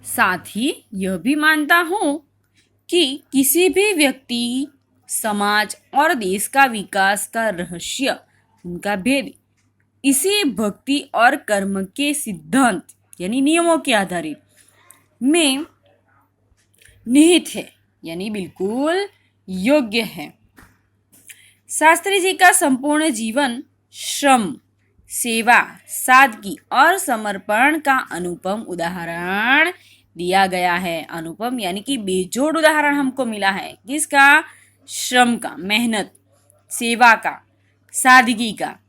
साथ ही यह भी मानता हूँ कि किसी भी व्यक्ति, समाज और देश का विकास का रहस्य, उनका भेद इसी भक्ति और कर्म के सिद्धांत यानी नियमों के आधारित में निहित है, यानी बिल्कुल योग्य है। शास्त्री जी का संपूर्ण जीवन श्रम, सेवा, सादगी और समर्पण का अनुपम उदाहरण दिया गया है। अनुपम यानी कि बेजोड़ उदाहरण हमको मिला है। किसका? श्रम का, मेहनत, सेवा का, सादगी का,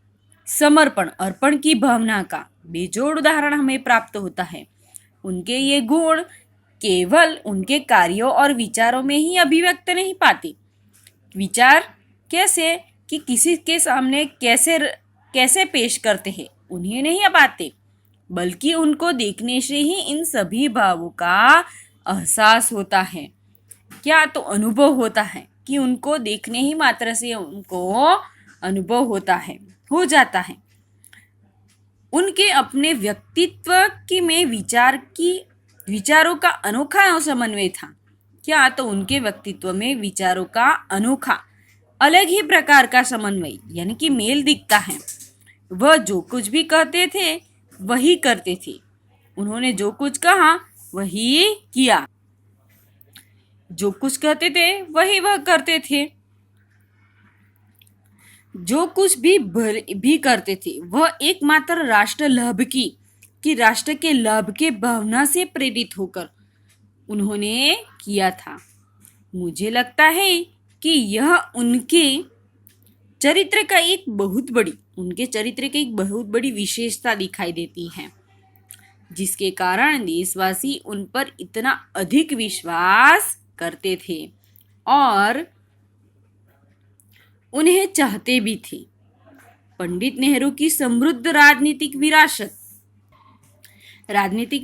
समर्पण, अर्पण की भावना का बेजोड़ उदाहरण हमें प्राप्त होता है। उनके ये गुण केवल उनके कार्यों और विचारों में ही अभिव्यक्त नहीं पाते। विचार कैसे कि किसी के सामने कैसे पेश करते हैं उन्हें नहीं पाते, बल्कि उनको देखने से ही इन सभी भावों का एहसास होता है। क्या? तो अनुभव होता है कि उनको देखने ही मात्र से उनको अनुभव होता है, हो जाता है। उनके अपने व्यक्तित्व की में विचारों का अनोखा समन्वय था। क्या? तो उनके व्यक्तित्व में विचारों का अनोखा अलग ही प्रकार का समन्वय यानी कि मेल दिखता है। वह जो कुछ भी कहते थे वही करते थे। उन्होंने जो कुछ कहा वही किया। जो कुछ कहते थे वही वह करते थे। जो कुछ भी करते थे वह एकमात्र राष्ट्र लाभ कि राष्ट्र के लाभ के भावना से प्रेरित होकर उन्होंने किया था। मुझे लगता है कि यह उनके चरित्र की एक बहुत बड़ी विशेषता दिखाई देती है, जिसके कारण देशवासी उन पर इतना अधिक विश्वास करते थे और उन्हें चाहते भी थे। पंडित नेहरू की समृद्ध राजनीतिक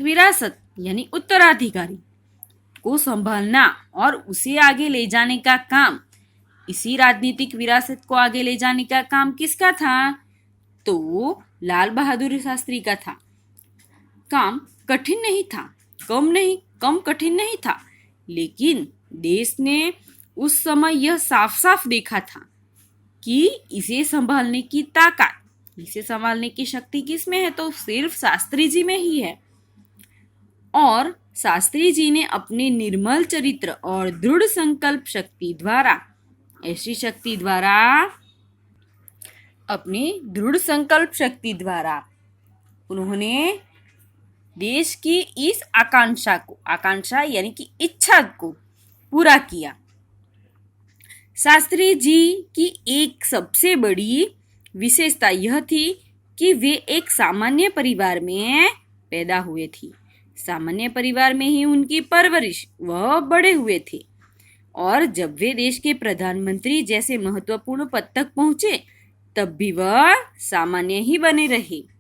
विरासत यानी उत्तराधिकारी को संभालना और उसे आगे ले जाने का काम, इसी राजनीतिक विरासत को आगे ले जाने का काम किसका था? तो लाल बहादुर शास्त्री का था। काम कठिन नहीं था, कम कठिन नहीं था, लेकिन देश ने उस समय यह साफ साफ देखा था कि इसे संभालने की ताकत, इसे संभालने की शक्ति किस में है? तो सिर्फ शास्त्री जी में ही है। और शास्त्री जी ने अपने निर्मल चरित्र और दृढ़ संकल्प शक्ति द्वारा उन्होंने देश की इस आकांक्षा यानी कि इच्छा को पूरा किया। शास्त्री जी की एक सबसे बड़ी विशेषता यह थी कि वे एक सामान्य परिवार में पैदा हुए थे। सामान्य परिवार में ही उनकी परवरिश वह बड़े हुए थे और जब वे देश के प्रधानमंत्री जैसे महत्वपूर्ण पद तक पहुंचे तब भी वह सामान्य ही बने रहे।